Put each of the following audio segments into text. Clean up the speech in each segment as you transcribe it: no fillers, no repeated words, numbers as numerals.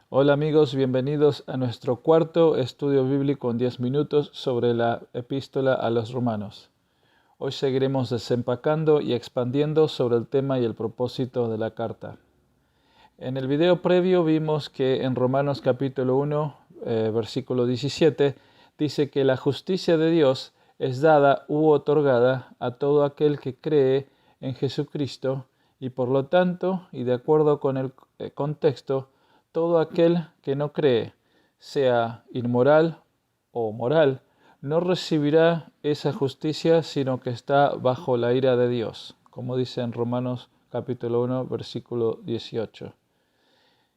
Hola amigos, bienvenidos a nuestro cuarto estudio bíblico en 10 minutos sobre la epístola a los romanos. Hoy seguiremos desempacando y expandiendo sobre el tema y el propósito de la carta. En el video previo vimos que en Romanos capítulo 1, versículo 17, dice que la justicia de Dios es dada u otorgada a todo aquel que cree en Jesucristo y por lo tanto, y de acuerdo con el contexto, todo aquel que no cree, sea inmoral o moral, no recibirá esa justicia, sino que está bajo la ira de Dios, como dice en Romanos capítulo 1, versículo 18.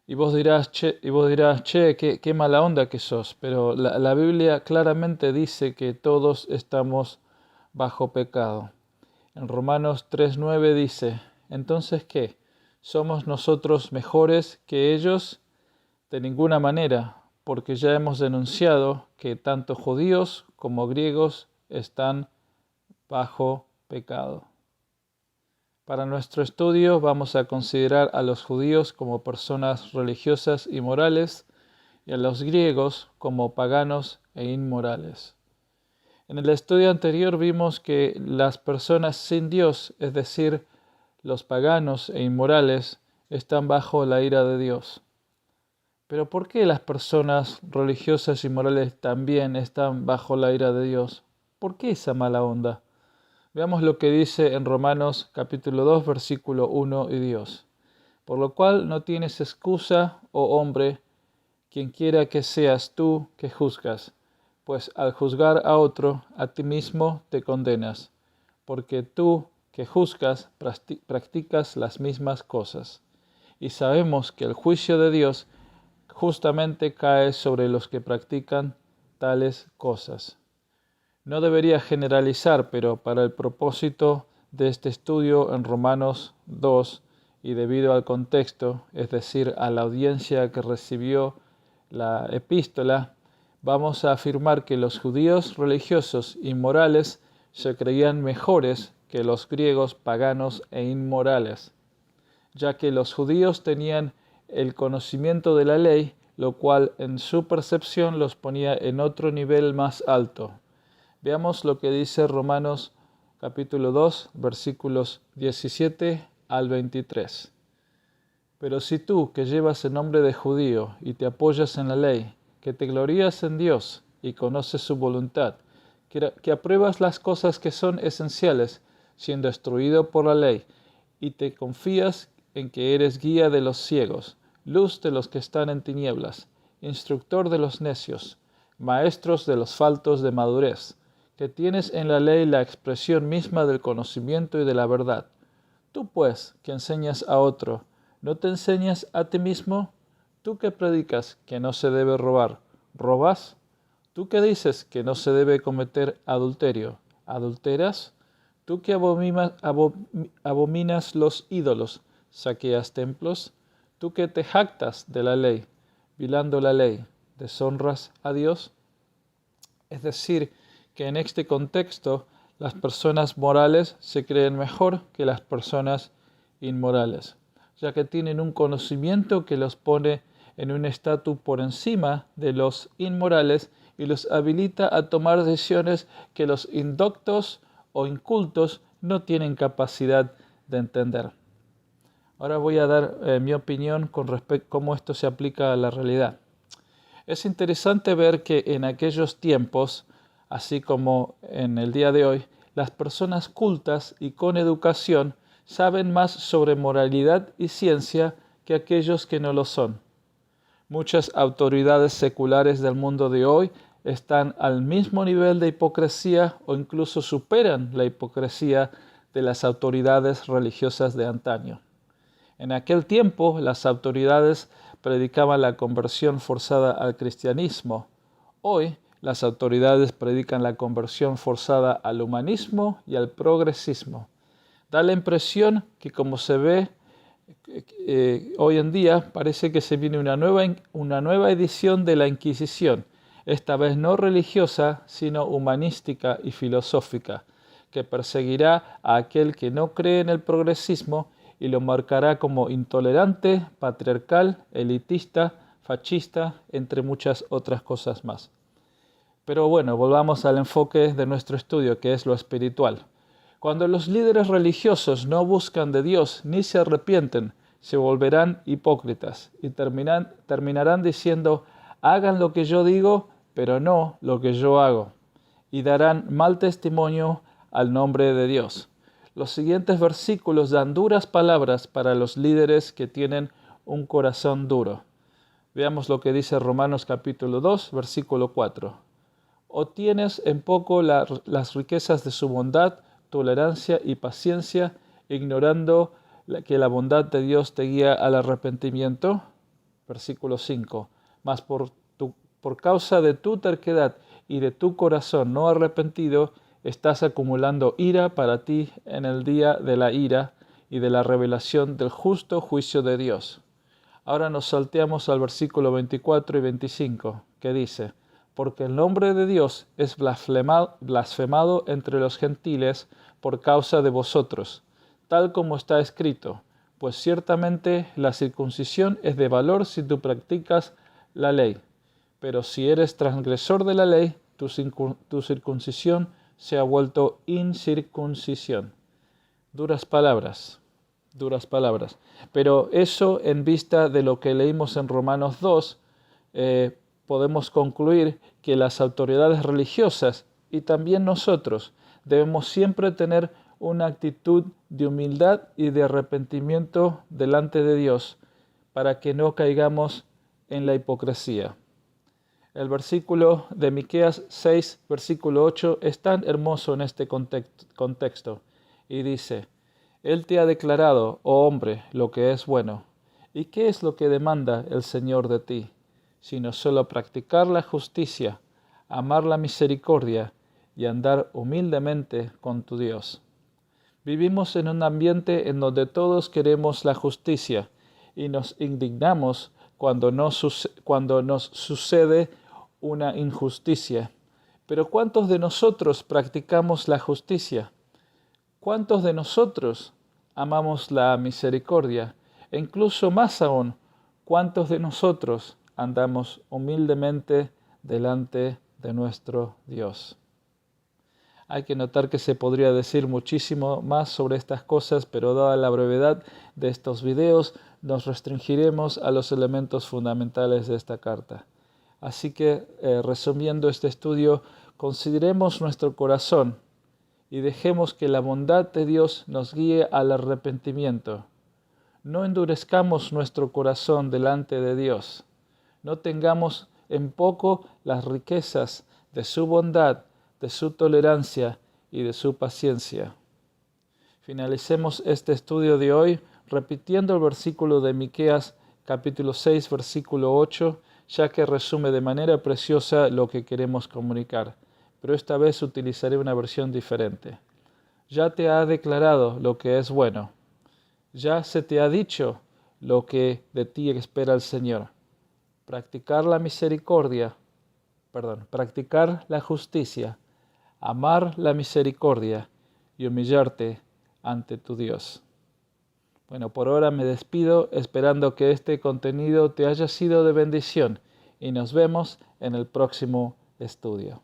Y vos dirás, che, qué mala onda que sos, pero la Biblia claramente dice que todos estamos bajo pecado. En Romanos 3:9 dice, ¿entonces qué? ¿Somos nosotros mejores que ellos? De ninguna manera, porque ya hemos denunciado que tanto judíos como griegos están bajo pecado. Para nuestro estudio vamos a considerar a los judíos como personas religiosas y morales y a los griegos como paganos e inmorales. En el estudio anterior vimos que las personas sin Dios, es decir, los paganos e inmorales, están bajo la ira de Dios. Pero ¿por qué las personas religiosas y morales también están bajo la ira de Dios? ¿Por qué esa mala onda? Veamos lo que dice en Romanos capítulo 2, versículo 1 y 2. Por lo cual no tienes excusa, oh hombre, quien quiera que seas tú que juzgas, pues al juzgar a otro, a ti mismo te condenas, porque tú que juzgas practicas las mismas cosas. Y sabemos que el juicio de Dios justamente cae sobre los que practican tales cosas. No debería generalizar, pero para el propósito de este estudio en Romanos 2 y debido al contexto, es decir, a la audiencia que recibió la epístola, vamos a afirmar que los judíos religiosos y morales se creían mejores que los griegos paganos e inmorales, ya que los judíos tenían el conocimiento de la ley, lo cual en su percepción los ponía en otro nivel más alto. Veamos lo que dice Romanos capítulo 2, versículos 17 al 23. Pero si tú, que llevas el nombre de judío y te apoyas en la ley, que te glorías en Dios y conoces su voluntad, que apruebas las cosas que son esenciales, siendo instruido por la ley, y te confías en que eres guía de los ciegos, luz de los que están en tinieblas, instructor de los necios, maestros de los faltos de madurez, que tienes en la ley la expresión misma del conocimiento y de la verdad. Tú pues, que enseñas a otro, ¿no te enseñas a ti mismo? Tú que predicas que no se debe robar, ¿robas? Tú que dices que no se debe cometer adulterio, ¿adulteras? Tú que abominas los ídolos, ¿saqueas templos? Tú que te jactas de la ley, violando la ley, ¿deshonras a Dios? Es decir, que en este contexto las personas morales se creen mejor que las personas inmorales, ya que tienen un conocimiento que los pone en un estatus por encima de los inmorales y los habilita a tomar decisiones que los indoctos o incultos no tienen capacidad de entender. Ahora voy a dar mi opinión con respecto a cómo esto se aplica a la realidad. Es interesante ver que en aquellos tiempos, así como en el día de hoy, las personas cultas y con educación saben más sobre moralidad y ciencia que aquellos que no lo son. Muchas autoridades seculares del mundo de hoy están al mismo nivel de hipocresía o incluso superan la hipocresía de las autoridades religiosas de antaño. En aquel tiempo, las autoridades predicaban la conversión forzada al cristianismo. Hoy, las autoridades predican la conversión forzada al humanismo y al progresismo. Da la impresión que, como se ve hoy en día, parece que se viene una nueva edición de la Inquisición, esta vez no religiosa, sino humanística y filosófica, que perseguirá a aquel que no cree en el progresismo y lo marcará como intolerante, patriarcal, elitista, fascista, entre muchas otras cosas más. Pero bueno, volvamos al enfoque de nuestro estudio, que es lo espiritual. Cuando los líderes religiosos no buscan de Dios ni se arrepienten, se volverán hipócritas y terminarán diciendo: hagan lo que yo digo, pero no lo que yo hago, y darán mal testimonio al nombre de Dios. Los siguientes versículos dan duras palabras para los líderes que tienen un corazón duro. Veamos lo que dice Romanos capítulo 2, versículo 4. ¿O tienes en poco las riquezas de su bondad, tolerancia y paciencia, ignorando que la bondad de Dios te guía al arrepentimiento? Versículo 5. Mas por causa de tu terquedad y de tu corazón no arrepentido, estás acumulando ira para ti en el día de la ira y de la revelación del justo juicio de Dios. Ahora nos salteamos al versículo 24 y 25, que dice: porque el nombre de Dios es blasfemado entre los gentiles por causa de vosotros, tal como está escrito: pues ciertamente la circuncisión es de valor si tú practicas la ley, pero si eres transgresor de la ley, tu circuncisión se ha vuelto incircuncisión. Duras palabras. Pero eso, en vista de lo que leímos en Romanos 2, podemos concluir que las autoridades religiosas y también nosotros debemos siempre tener una actitud de humildad y de arrepentimiento delante de Dios para que no caigamos en la hipocresía. El versículo de Miqueas 6, versículo 8, es tan hermoso en este contexto y dice: Él te ha declarado, oh hombre, lo que es bueno. ¿Y qué es lo que demanda el Señor de ti? Sino solo practicar la justicia, amar la misericordia y andar humildemente con tu Dios. Vivimos en un ambiente en donde todos queremos la justicia y nos indignamos cuando nos sucede una injusticia. Pero ¿cuántos de nosotros practicamos la justicia? ¿Cuántos de nosotros amamos la misericordia? E incluso más aún, ¿cuántos de nosotros andamos humildemente delante de nuestro Dios? Hay que notar que se podría decir muchísimo más sobre estas cosas, pero dada la brevedad de estos videos, nos restringiremos a los elementos fundamentales de esta carta. Así que, resumiendo este estudio, consideremos nuestro corazón y dejemos que la bondad de Dios nos guíe al arrepentimiento. No endurezcamos nuestro corazón delante de Dios. No tengamos en poco las riquezas de su bondad, de su tolerancia y de su paciencia. Finalicemos este estudio de hoy repitiendo el versículo de Miqueas capítulo 6, versículo 8, ya que resume de manera preciosa lo que queremos comunicar, pero esta vez utilizaré una versión diferente. Ya te ha declarado lo que es bueno. Ya se te ha dicho lo que de ti espera el Señor. Practicar la justicia, amar la misericordia y humillarte ante tu Dios. Bueno, por ahora me despido esperando que este contenido te haya sido de bendición y nos vemos en el próximo estudio.